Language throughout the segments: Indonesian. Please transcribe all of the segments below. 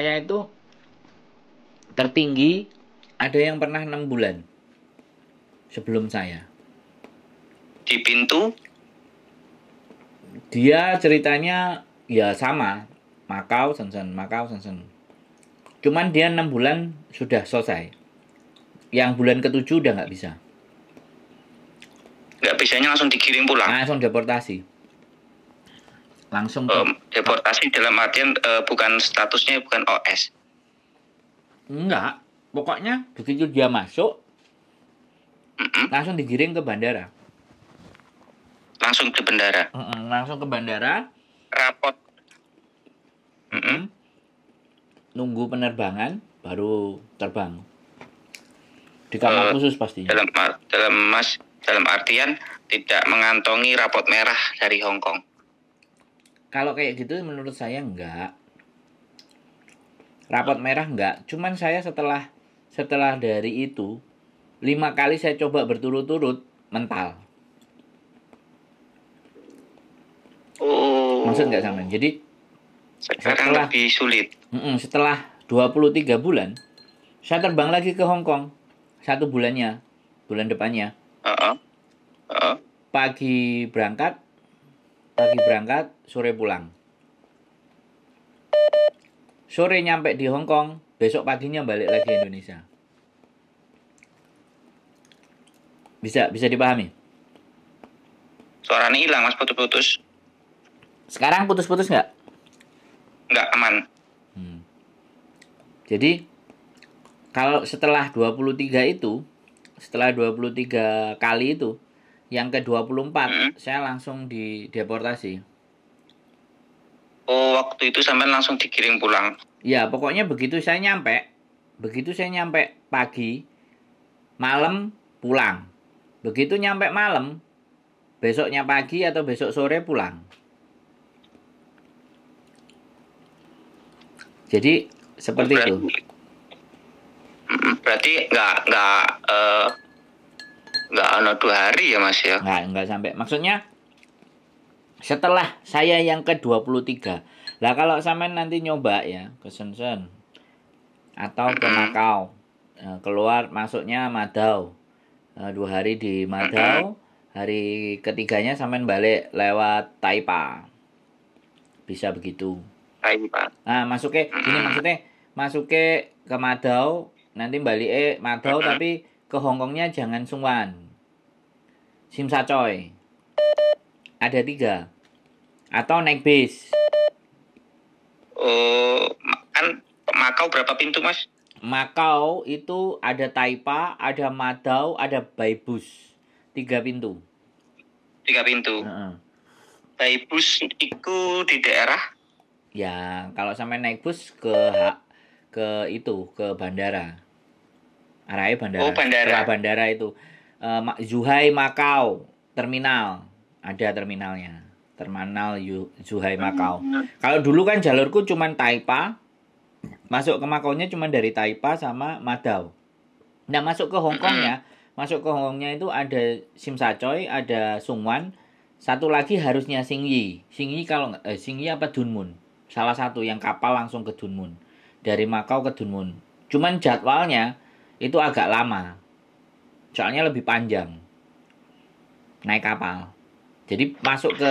saya itu tertinggi ada yang pernah 6 bulan sebelum saya. Di pintu? Dia ceritanya ya sama, Macau, Shenzhen, Macau, Shenzhen. Cuman dia 6 bulan sudah selesai. Yang bulan ke-7 udah nggak bisa. Nggak bisanya langsung digiring pulang? Langsung deportasi. Langsung deportasi dalam artian bukan statusnya bukan OS. Enggak. Pokoknya begitu dia masuk, langsung digiring ke bandara. Langsung ke bandara? Langsung ke bandara. Rapot. Nunggu penerbangan, baru terbang. Di kamar khusus pastinya. Dalam artian tidak mengantongi rapot merah dari Hong Kong. Kalau kayak gitu menurut saya enggak. Rapot merah enggak. Cuman saya setelah dari itu 5 kali saya coba berturut-turut mental. Oh. Maksud enggak sama? Jadi sekarang lebih sulit. Setelah 23 bulan saya terbang lagi ke Hong Kong. 1 bulannya, bulan depannya. Pagi berangkat, sore pulang. Sore nyampe di Hong Kong, besok paginya balik lagi Indonesia. Bisa dipahami? Suaranya hilang, Mas, putus-putus. Sekarang putus-putus nggak? Nggak, aman. Jadi kalau setelah 23 itu, setelah 23 kali itu, yang ke-24 saya langsung dideportasi. Oh, waktu itu sampai langsung digiring pulang. Ya, pokoknya begitu saya nyampe pagi, malam pulang. Begitu nyampe malam, besoknya pagi atau besok sore pulang. Jadi seperti itu. Berarti nggak 2 hari ya, Mas ya? Nggak sampai. Maksudnya setelah saya yang ke-23. Lah kalau sampean nanti nyoba ya ke Shenzhen atau ke Macau, keluar masuknya Madao. 2 hari di Madao, hari ketiganya sampean balik lewat Taipa. Bisa begitu. Taipa. Nah, masuknya ke Madao, nanti balik Madao tapi ke Hongkongnya jangan Sungwan. Tsim Sha Tsui. Ada 3. Atau naik bis. Oh, kan Macau berapa pintu, Mas? Macau itu ada Taipa, ada Madao, ada Baibus. 3 pintu. 3 pintu. Baibus itu di daerah? Ya, kalau sampai naik bus ke bandara. Arahnya bandara. Oh, bandara. Setelah bandara itu Zhuhai Macau terminal. Ada terminalnya. Terminal Zhuhai Macau. Kalau dulu kan jalurku cuma Taipa. Masuk ke Macau-nya cuma dari Taipa sama Madao. Nah, masuk ke Hong Kongnya itu ada Tsim Sha Tsui, ada Sungwan. Satu lagi harusnya Xingyi. Xingyi apa Dunmun. Salah satu yang kapal langsung ke Dunmun. Dari Macau ke Dunmun. Cuman jadwalnya itu agak lama. Soalnya lebih panjang. Naik kapal. Jadi masuk ke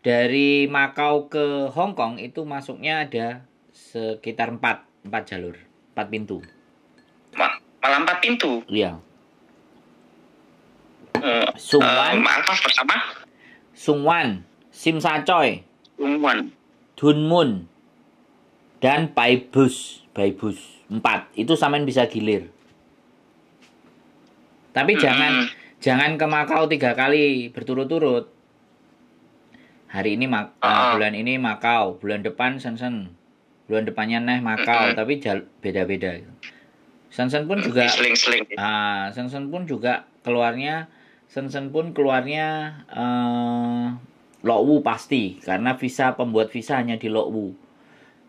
dari Macau ke Hong Kong itu masuknya ada sekitar 4 jalur, 4 pintu. Malah 4 pintu. Iya. Sungwan. Apa pertama? Sungwan, Tsim Sha Tsui, Sungwan, Dunmun, dan Baibus 4. Itu sampean bisa gilir. Tapi jangan ke Macau 3 kali berturut-turut. Hari ini bulan ini Macau, bulan depan Shenzhen. Bulan depannya Macau, tapi beda-beda. Shenzhen pun juga Shenzhen pun keluarnya Lokwu pasti, karena pembuat visa hanya di Lokwu.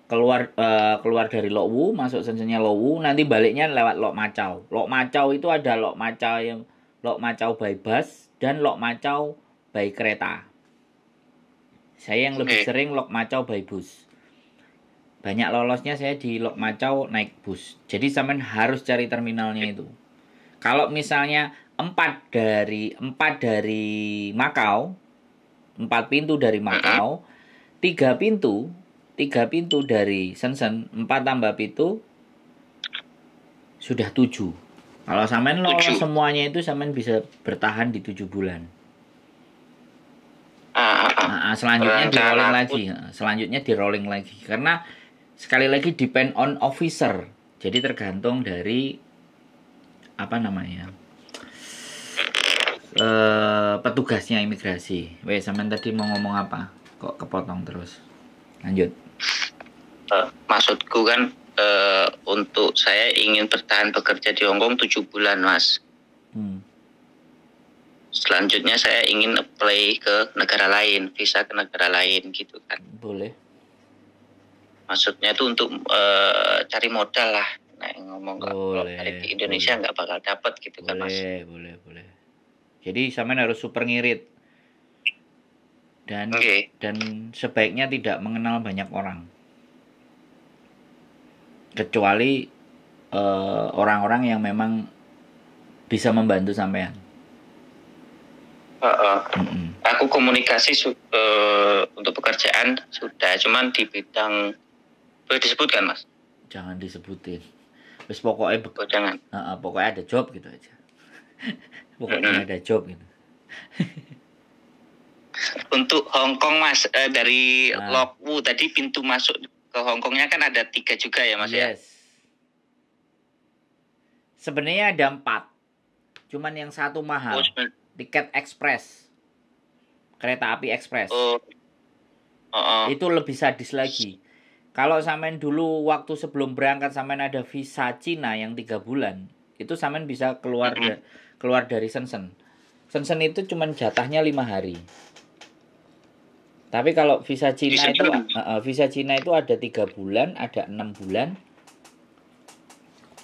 Keluar dari Lokwu, masuk Shenzhen-nya Lokwu, nanti baliknya lewat Lok Macau. Lok Macau itu ada Lok Macau by bus dan Lok Macau by kereta. Saya yang lebih sering Lok Macau by bus. Banyak lolosnya saya di Lok Macau naik bus. Jadi sampean harus cari terminalnya itu. Kalau misalnya 4 dari Makau, 4 pintu dari Makau, 3 pintu dari Shenzhen, 4 tambah 1 sudah 7. Kalau sampean lolos 7. semuanya itu sampean bisa bertahan di 7 bulan. Selanjutnya di rolling lagi. Selanjutnya di rolling lagi. Karena sekali lagi depend on officer. Jadi tergantung dari apa namanya? Petugasnya imigrasi. Weh, sampean tadi mau ngomong apa? Kok kepotong terus? Lanjut. Maksudku kan untuk saya ingin bertahan bekerja di Hong Kong 7 bulan, Mas. Selanjutnya saya ingin apply ke negara lain, visa ke negara lain gitu kan. Boleh. Maksudnya itu untuk cari modal lah. Nah, ngomong kalau di Indonesia nggak bakal dapat gitu kan, Mas. Boleh. Jadi sampean harus super ngirit. Dan sebaiknya tidak mengenal banyak orang. Kecuali orang-orang yang memang bisa membantu sampean. Aku komunikasi untuk pekerjaan sudah, cuman di bidang boleh disebutkan, Mas? Jangan disebutin. Terus pokoknya jangan. Pokoknya ada job gitu aja. Pokoknya ada job gitu. Untuk Hong Kong, Mas, dari Lok Wu tadi pintu masuk ke Hong Kongnya kan ada 3 juga ya, Mas? Yes. Ya? Sebenarnya ada 4. Cuman yang satu mahal. Tiket ekspres. Kereta api ekspres. Itu lebih sadis lagi. Kalau sampean dulu waktu sebelum berangkat sampean ada visa Cina yang 3 bulan, itu sampean bisa keluar dari Shenzhen. Shenzhen itu cuma jatahnya 5 hari. Tapi kalau visa Cina itu ada 3 bulan, ada 6 bulan,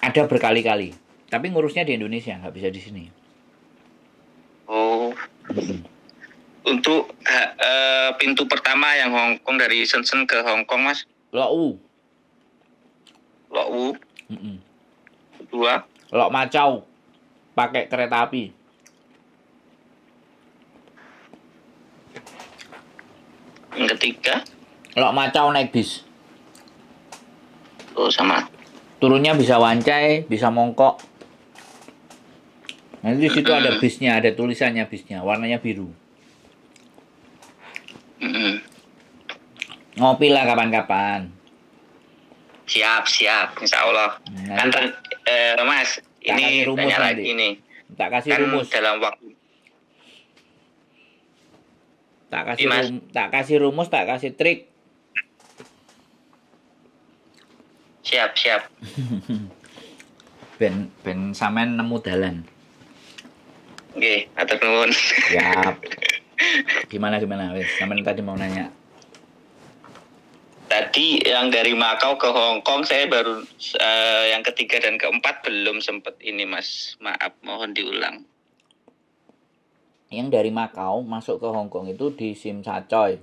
ada berkali-kali. Tapi ngurusnya di Indonesia, nggak bisa di sini. Untuk pintu pertama yang Hong Kong dari Shenzhen ke Hong Kong, Mas? Lok Wu. Kedua? Lok Macau. Pakai kereta api. Yang ketiga? Lok Macau naik bis. Sama. Turunnya bisa Wancai, bisa Mongkok. Nanti di situ ada bisnya, ada tulisannya bisnya, warnanya biru. Ngopi lah kapan-kapan. Siap, insya Allah. Mas, ini tanya lagi nih. Tak kasih rumus. Dalam waktu. Tak kasih rumus, tak kasih trik. Siap. ben sampean nemu dalan. Nggih, atur nuwun. Siap. Gimana wes? Sampean tadi mau nanya. Tadi yang dari Makau ke Hong Kong saya baru yang ketiga dan keempat belum sempat ini, Mas. Maaf, mohon diulang. Yang dari Makau masuk ke Hong Kong itu di Sim Sacoy.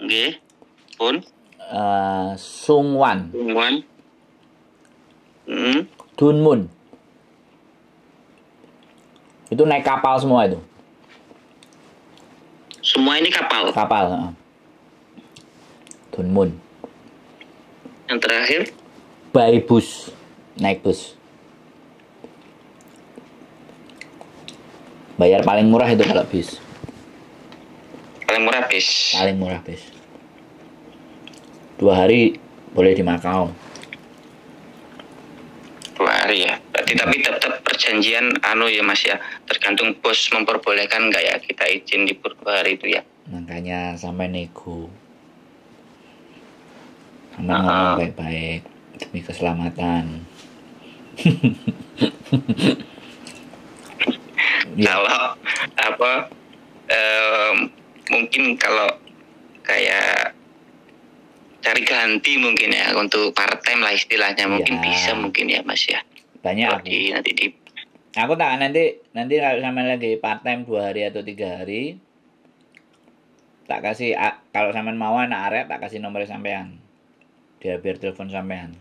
Nggih. Pun Sung Wan. Dun Mun. Itu naik kapal semua itu. Semua ini kapal. Dun Mun. Yang terakhir? By bus. Naik bus. Bayar paling murah itu kalau bis. Paling murah bis. 2 hari boleh di Makau. 2 hari ya. Berarti tapi tetap perjanjian ya, Mas ya. Tergantung bos memperbolehkan nggak ya kita izin di 2 hari itu ya. Makanya sampai nego. Sama ngomong baik-baik demi keselamatan. Kalau mungkin kalau kayak cari ganti mungkin ya untuk part time lah istilahnya, mungkin bisa mungkin ya, Mas ya. Banyak aku tak nanti kalau sama lagi part time 2 hari atau 3 hari Tak kasih kalau sampean mau anak arek tak kasih nomor sampean. Dia biar telepon sampean.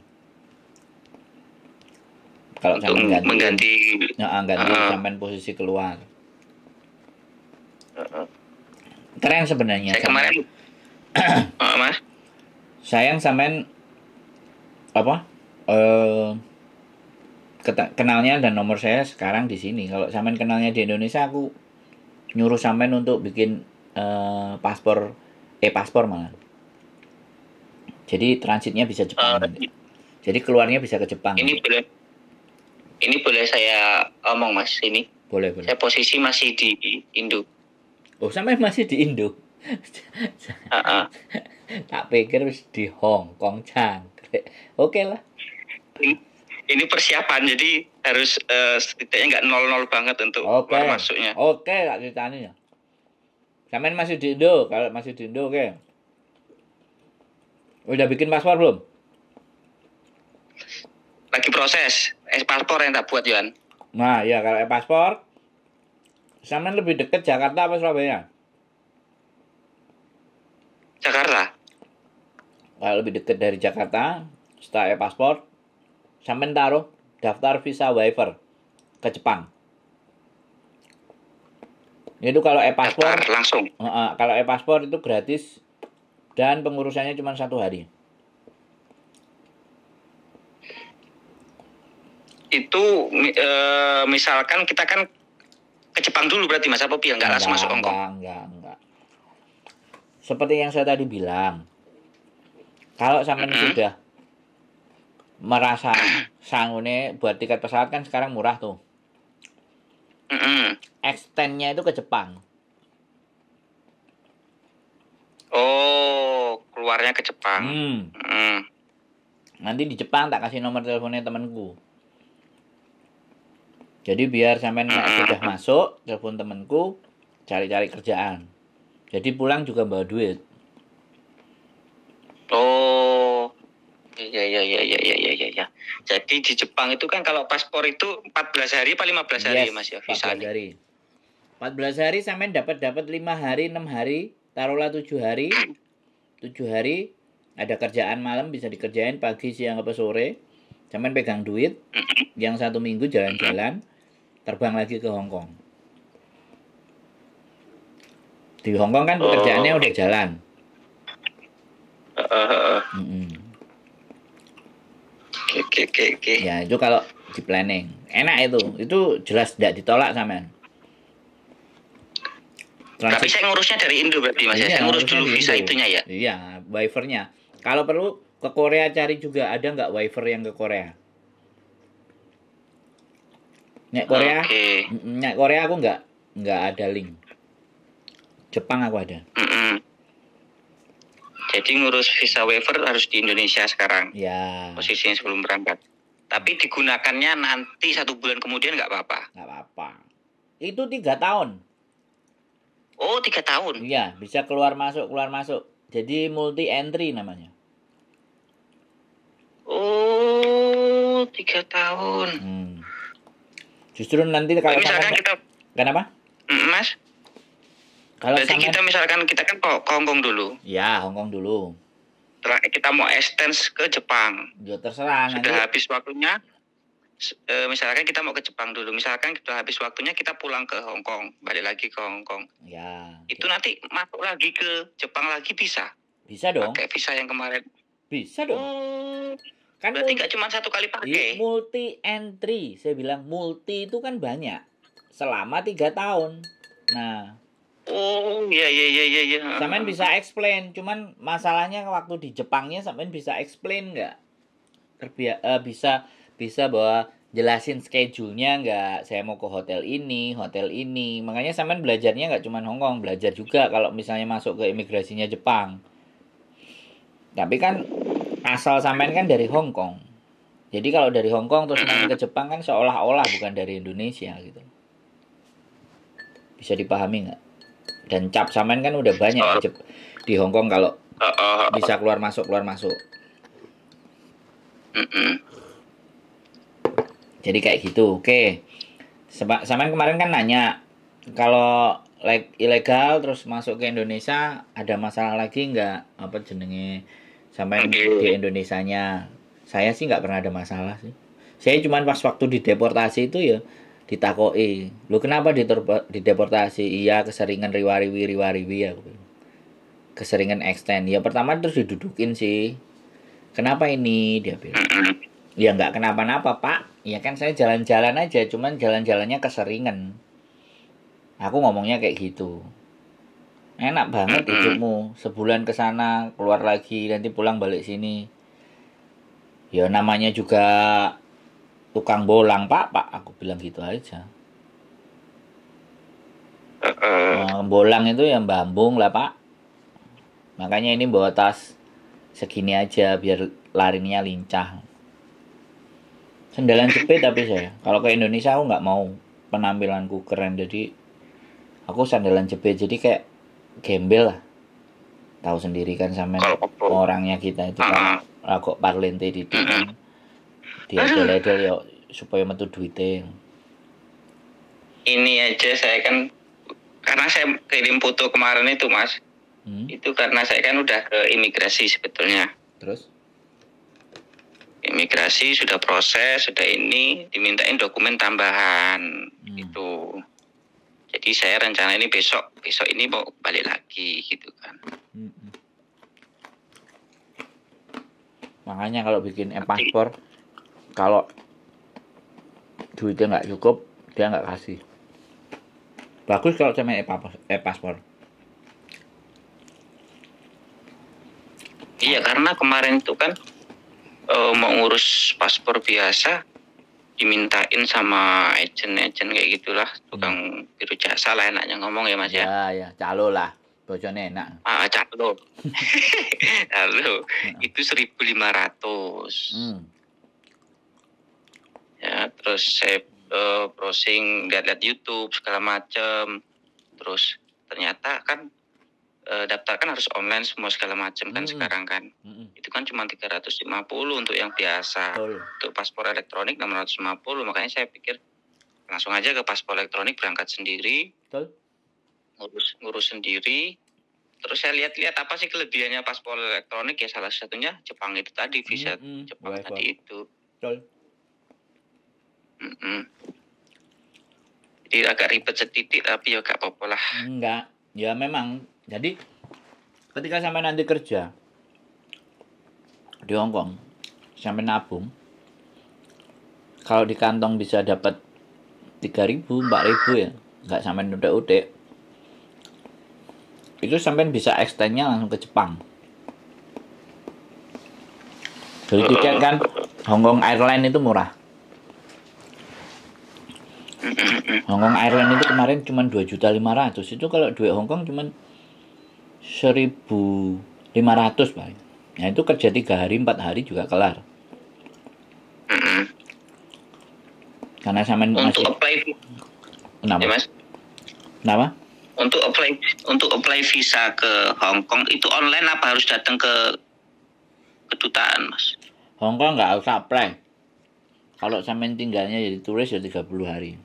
Kalau untuk sampean gantiin. mengganti. Gantiin sampean posisi keluar. Keren sebenarnya. Saya kemarin Mas. Sayang sampean apa? Kenalnya dan nomor saya sekarang di sini. Kalau sampean kenalnya di Indonesia, aku nyuruh sampean untuk bikin paspor malah. Jadi transitnya bisa Jepang nanti. Jadi keluarnya bisa ke Jepang. Ini boleh saya omong Mas ini? Boleh. Saya posisi masih di Indo. Oh, sampai masih di Indo. Tak pikir di Hong Kong jangkrik. Oke lah. Ini persiapan, jadi harus setidaknya nggak 0-0 banget untuk keluar masuknya. Oke, tak ceritanya. Sampean masih di Indo, kalau masih di Indo oke. Udah bikin paspor belum? Lagi proses. Paspor yang tak buat, Yohan. Nah, ya kalau paspor, sampean lebih dekat Jakarta apa Surabaya? Jakarta. Kalau lebih dekat dari Jakarta, setelah paspor, sampean taruh daftar visa waiver ke Jepang. Itu kalau paspor langsung. Kalau paspor itu gratis dan pengurusannya cuma 1 hari. Itu misalkan kita kan ke Jepang dulu berarti Mas, apa Pia? Nggak langsung masuk Hong Kong? Enggak. Seperti yang saya tadi bilang, kalau sampean sudah merasa sanggune buat tiket pesawat kan sekarang murah tuh. Extend-nya itu ke Jepang. Oh, keluarnya ke Jepang. Nanti di Jepang tak kasih nomor teleponnya temanku. Jadi biar sampean sudah masuk, telepon temanku, cari-cari kerjaan. Jadi pulang juga bawa duit. Oh, ya. Jadi di Jepang itu kan kalau paspor itu 14 hari apa 15 hari ya Mas ya? 14 hari. 14 hari sampean dapat 5 hari, 6 hari, taruhlah 7 hari. 7 hari ada kerjaan malam bisa dikerjain pagi, siang, apa sore. Sampean pegang duit. Yang 1 minggu jalan-jalan, terbang lagi ke Hong Kong. Di Hong Kong kan pekerjaannya udah jalan. Oke. Ya, itu kalau di planning. Enak itu. Itu jelas tidak ditolak sampean. Tapi saya ngurusnya dari Indo berarti Mas. Saya ngurus dulu visa itunya ya. Iya, waivernya. Kalau perlu ke Korea cari juga ada nggak waiver yang ke Korea. Nek Korea aku nggak ada link. Jepang aku ada. Jadi ngurus visa waiver harus di Indonesia sekarang. Ya. Posisinya sebelum berangkat. Tapi digunakannya nanti 1 bulan kemudian nggak apa-apa. Nggak apa-apa. Itu 3 tahun. Oh, 3 tahun. Iya, bisa keluar masuk. Jadi multi entry namanya. Oh, 3 tahun. Justru nanti kalau misalkan kita. Kenapa? Mas? Kalau berarti kita misalkan kita kan ke Hong Kong dulu. Ya, Hong Kong dulu. Setelah kita mau extend ke Jepang. Ya terserah. Sudah habis waktunya. Misalkan kita mau ke Jepang dulu. Misalkan sudah habis waktunya kita pulang ke Hong Kong. Balik lagi ke Hong Kong. Ya. Itu nanti masuk lagi ke Jepang lagi bisa? Bisa dong. Pakai visa yang kemarin. Bisa dong. Kan berarti nggak cuma 1 kali pakai. Multi entry. Saya bilang multi itu kan banyak. Selama 3 tahun. Nah. Oh, iya. Sampean bisa explain, cuman masalahnya waktu di Jepangnya sampean bisa explain nggak? Bisa bahwa jelasin schedule-nya nggak? Saya mau ke hotel ini. Makanya sampean belajarnya nggak cuma Hong Kong, belajar juga kalau misalnya masuk ke imigrasinya Jepang. Tapi kan asal sampean kan dari Hong Kong. Jadi kalau dari Hong Kong terus main ke Jepang kan seolah-olah bukan dari Indonesia gitu. Bisa dipahami nggak? Dan cap sampean kan udah banyak di Hong Kong kalau bisa keluar masuk. Jadi kayak gitu. Oke. Sampean kemarin kan nanya kalau ilegal terus masuk ke Indonesia ada masalah lagi nggak apa jenenge sampai di Indonesianya? Saya sih nggak pernah ada masalah sih. Saya cuman pas waktu dideportasi itu ya ditakoki, lu kenapa dideportasi? Iya keseringan riwariwi ya, keseringan extend. Ya pertama terus didudukin sih. Kenapa ini dia bilang? Ya nggak kenapa-napa pak. Ya kan saya jalan-jalan aja, cuman jalan-jalannya keseringan. Aku ngomongnya kayak gitu. Enak banget hidupmu. Sebulan ke sana, keluar lagi, nanti pulang balik sini. Ya namanya juga tukang bolang, Pak. Aku bilang gitu aja. Bolang itu yang bambung lah, Pak. Makanya ini bawa tas segini aja biar larinya lincah. Sendalan jepit tapi saya. Kalau ke Indonesia aku nggak mau penampilanku keren, jadi aku sandalan jepit, jadi kayak gembel lah. Tahu sendiri kan sama orangnya kita itu kan kok parlente di kan. Dia edel-edel ya supaya metu duitnya. Ini aja saya kan karena saya kirim foto kemarin itu Mas. Itu karena saya kan udah ke imigrasi sebetulnya. Terus? Imigrasi sudah proses, sudah ini dimintain dokumen tambahan gitu. Jadi saya rencana ini besok ini mau balik lagi gitu kan. Makanya kalau bikin e-paspor, kalau duitnya nggak cukup, dia nggak kasih. Bagus kalau cuma e-paspor. Iya karena kemarin itu kan mau ngurus paspor biasa dimintain sama agent kayak gitulah, tukang biru jasa lah enaknya ngomong ya Mas ya. Ya, calo lah. Bocone enak. Calo. Halo. Itu 1.500. Ya, terus saya browsing lihat-lihat YouTube segala macam. Terus ternyata kan daftar kan harus online semua segala macam kan sekarang kan. Itu kan cuma 350 untuk yang biasa. Untuk paspor elektronik 650, makanya saya pikir langsung aja ke paspor elektronik, berangkat sendiri. Ngurus sendiri. Terus saya lihat-lihat apa sih kelebihannya paspor elektronik, ya salah satunya Jepang itu tadi, visa Jepang tadi itu. Jadi agak ribet sedikit tapi ya gak apa-apa lah. Enggak, ya memang. Jadi ketika sampai nanti kerja di Hong Kong, sampai nabung, kalau di kantong bisa dapat 3.000, 4.000 ya, nggak sampai utek-utek. Itu sampai bisa extendnya langsung ke Jepang. Jadi tiket kan Hong Kong Airline itu murah. Hong Kong Airline itu kemarin cuma 2.500.000. Itu kalau duit Hong Kong cuma 1.500 paling. Nah itu kerja 3 hari 4 hari juga kelar. Karena sama untuk apply. Kenapa? Ya, Mas? Kenapa? Untuk apply visa ke Hong Kong itu online apa harus datang ke kedutaan, Mas? Hong Kong nggak usah apply. Kalau sampean tinggalnya jadi turis ya 30 hari.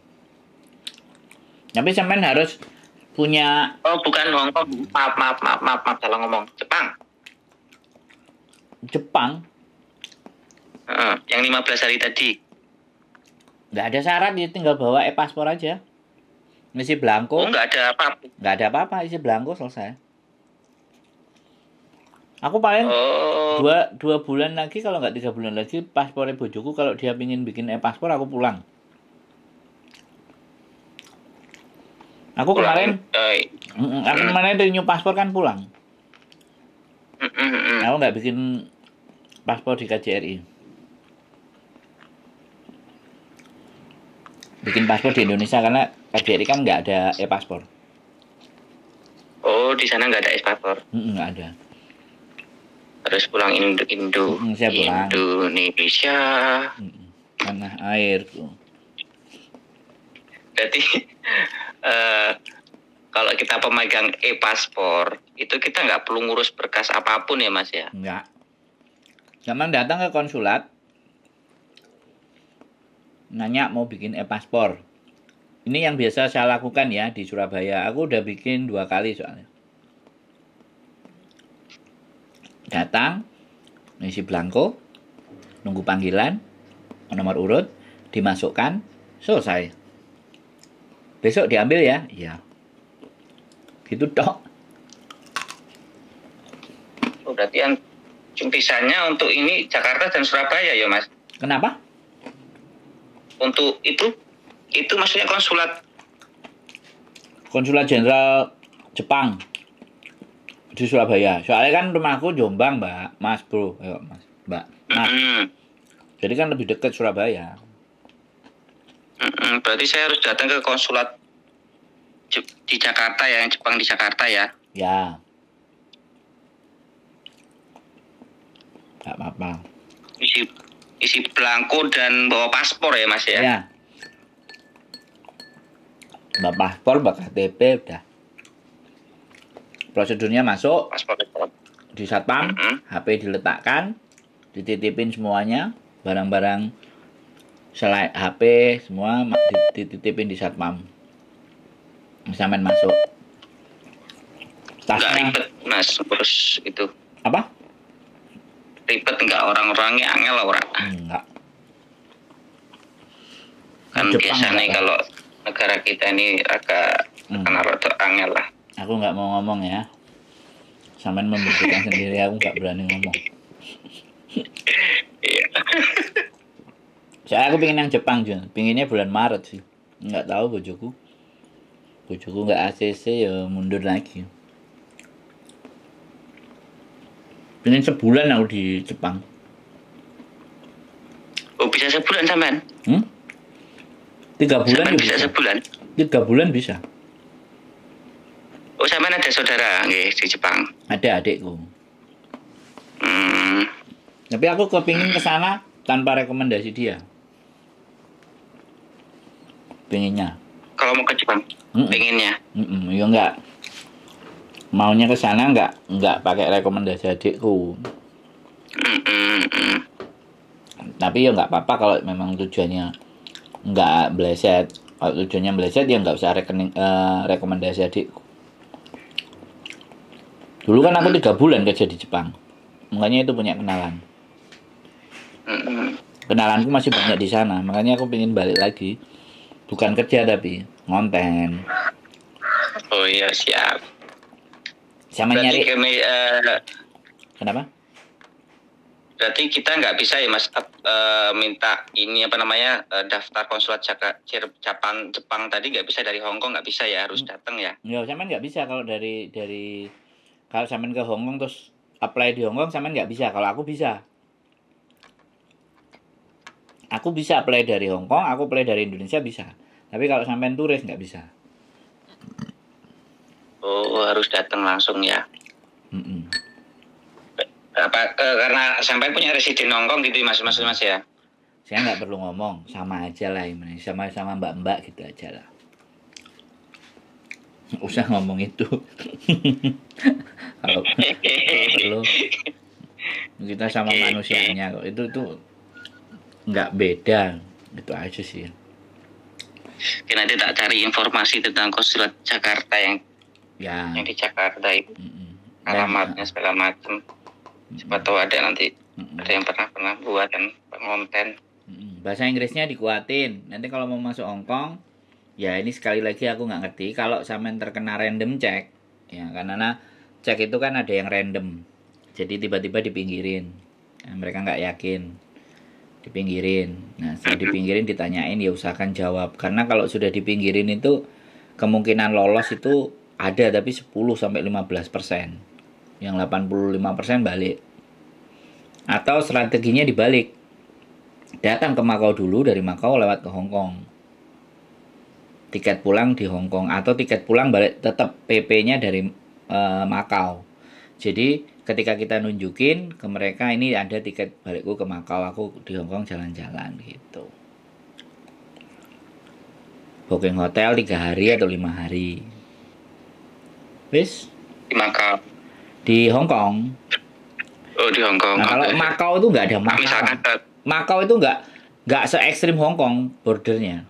Tapi sampean harus punya. Oh bukan Hong Kong, maaf salah ngomong. Jepang. Yang 15 hari tadi. Nggak ada syarat, dia tinggal bawa e-paspor aja. Isi belangko. Oh nggak ada apa-apa. Nggak ada apa-apa, isi belangko selesai. Aku paling 2 bulan lagi, kalau nggak 3 bulan lagi, paspornya bojoku kalau dia pingin bikin e-paspor aku pulang. Aku kemarin renew paspor kan pulang. Aku nggak bikin paspor di KJRI. Bikin paspor di Indonesia karena KJRI kan nggak ada e-paspor. Oh di sana nggak ada e-paspor? Nggak ada. Harus pulang Indonesia. Tanah airku. Berarti kalau kita pemegang e-paspor itu kita nggak perlu ngurus berkas apapun ya Mas ya? Nggak. Zaman datang ke konsulat, nanya mau bikin e-paspor. ini yang biasa saya lakukan ya di Surabaya. Aku udah bikin 2 kali soalnya. Datang, ngisi belangko, nunggu panggilan, nomor urut, dimasukkan, selesai. Besok diambil ya? Iya. Gitu tok. Oh, berarti yang pisahnya untuk ini Jakarta dan Surabaya ya Mas? Kenapa? Untuk itu maksudnya konsulat Jenderal Jepang di Surabaya. Soalnya kan rumahku Jombang, Mbak. Mas, Bro. Ayo, Mas. Mbak. Mas. Jadi kan lebih dekat Surabaya. Berarti saya harus datang ke konsulat di Jakarta ya, yang Jepang di Jakarta ya? Ya. Gak apa-apa. Isi belangko dan bawa paspor ya Mas ya? Ya. Bawa paspor, bawa KTP, udah. Prosedurnya masuk, Paspor di satpam, HP diletakkan, dititipin semuanya, barang-barang selain HP semua dititipin di satpam. Sampai masuk. Nggak ribet Mas, terus itu. Apa? Ribet nggak, orang-orangnya angel orang? Enggak. Kan biasanya kalau negara kita ini agak karena rada angel lah. Aku nggak mau ngomong ya. Sampean membuktikan sendiri, aku nggak berani ngomong. Iya. Soalnya aku pengen yang Jepang, Jun. Pengennya bulan Maret sih. Nggak tahu bojoku. Bojoku nggak ACC ya mundur lagi. Pengen sebulan aku di Jepang. Oh bisa sebulan sampean? 3 bulan sampean bisa sebulan? 3 bulan bisa. Oh sampean ada saudara nggih di Jepang? Ada adikku. Tapi aku kepingin ke sana tanpa rekomendasi dia. Pengennya. Kalau mau ke Jepang, pengennya? Ya enggak. Maunya ke sana enggak pakai rekomendasi adikku. Tapi ya enggak apa-apa kalau memang tujuannya enggak meleset. Kalau tujuannya meleset ya enggak usah rekomendasi adikku. Dulu kan aku 3 bulan kerja di Jepang. Makanya itu punya kenalan. Kenalanku masih banyak di sana. Makanya aku pengen balik lagi. Bukan kerja tapi ngonten. Oh iya siap. Sama berarti nyari. Kenapa? Berarti kita nggak bisa ya Mas minta ini apa namanya daftar konsulat Jepang tadi nggak bisa dari Hong Kong, nggak bisa ya, harus datang ya? Ya sampean nggak bisa kalau dari kalau sampean ke Hong Kong terus apply di Hong Kong sampean nggak bisa. Kalau aku bisa. Aku bisa apply dari Hong Kong, aku apply dari Indonesia bisa. Tapi kalau sampean turis nggak bisa. Oh harus datang langsung ya? Karena sampai punya residen Hong Kong gitu mas ya? Saya nggak perlu ngomong, sama aja lah ini, sama mbak-mbak gitu aja lah. Usah ngomong itu. kalau perlu kita sama manusianya kok, itu nggak beda, gitu aja sih. Nanti tak cari informasi tentang konsulat Jakarta yang di Jakarta itu, alamatnya segala macam. Siapa tahu ada nanti ada yang pernah buat dan konten. Bahasa Inggrisnya dikuatin. Nanti kalau mau masuk Hong Kong, ya ini sekali lagi aku nggak ngerti. Kalau sampean terkena random check, ya karena cek itu kan ada yang random. Jadi tiba-tiba dipinggirin. Nah, mereka nggak yakin, dipinggirin. Nah setelah dipinggirin ditanyain, ya usahakan jawab. Karena kalau sudah dipinggirin itu kemungkinan lolos itu ada, tapi 10-15%. Yang 85% balik. Atau strateginya dibalik. Datang ke Makau dulu, dari Makau lewat ke Hong Kong. Tiket pulang di Hong Kong, atau tiket pulang balik tetap PP-nya dari Makau. Jadi ketika kita nunjukin ke mereka, ini ada tiket balikku ke Makau, aku di Hong Kong jalan-jalan gitu. Booking hotel 3 hari atau 5 hari. Wis Di Makau. Di Hong Kong. Oh di Hong Kong. Nah, kalau Makau itu nggak ada Makau. Misalkan Makau itu nggak se ekstrim Hong Kong bordernya.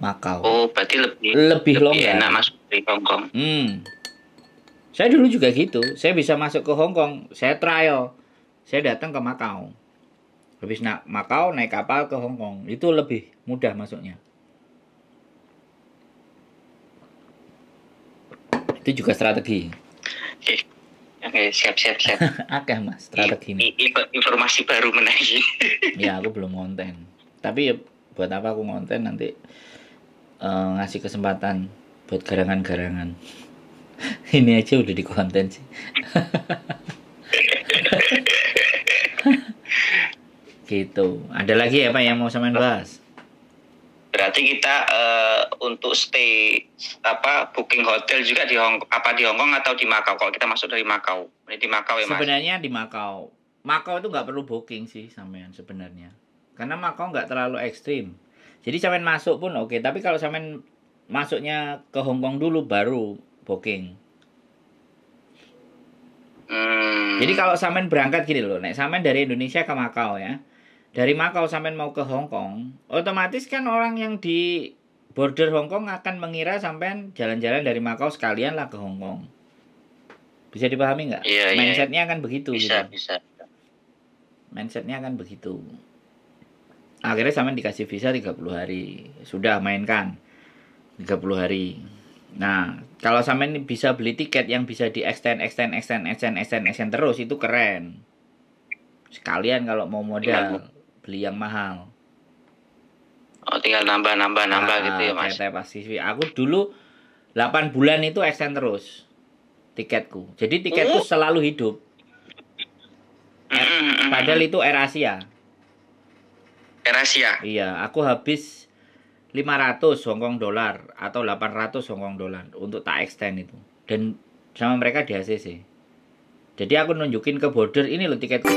Makau. Oh, berarti Lebih longgar. enak masuk dari Hong Kong. Saya dulu juga gitu. Saya bisa masuk ke Hong Kong. Saya trial. Saya datang ke Makau. Habis Makau naik kapal ke Hong Kong. Itu lebih mudah masuknya. Itu juga strategi. Oke, siap. Akeh Mas strategi ini. Informasi baru menaiki. Ya, aku belum konten. Tapi ya buat apa aku konten nanti ngasih kesempatan buat garangan-garangan. Ini aja udah di konten sih. Gitu. Ada lagi ya Pak yang mau sampean bahas? Berarti kita untuk stay booking hotel juga di Hong Kong atau di Makau? Kalau kita masuk dari Makau, ini di Makau ya Mas? Sebenarnya di Makau. Makau itu nggak perlu booking sih sampean sebenarnya. Karena Makau nggak terlalu ekstrim. Jadi sampean masuk pun oke. Tapi kalau sampean masuknya ke Hong Kong dulu baru booking. Jadi kalau sampean berangkat gini loh, nek sampean dari Indonesia ke Makau ya. Dari Makau sampean mau ke Hong Kong, otomatis kan orang yang di border Hong Kong akan mengira sampean jalan-jalan dari Makau sekalian lah ke Hong Kong. Bisa dipahami nggak? Iya, Mindsetnya akan begitu. Bisa. Mindsetnya akan begitu. Akhirnya sampean dikasih visa 30 hari. Sudah mainkan 30 hari. Nah, kalau sampean bisa beli tiket yang bisa di extend terus, itu keren. Sekalian kalau mau modal beli yang mahal. Oh, tinggal nambah gitu ya Mas. PT Pasifik. Aku dulu 8 bulan itu extend terus tiketku. Jadi tiketku selalu hidup. Padahal itu AirAsia. AirAsia. Iya, aku habis 500 Hongkong dolar atau 800 Hongkong dolar untuk tak extend itu. Dan sama mereka di ACC. Jadi aku nunjukin ke border, ini loh tiketku.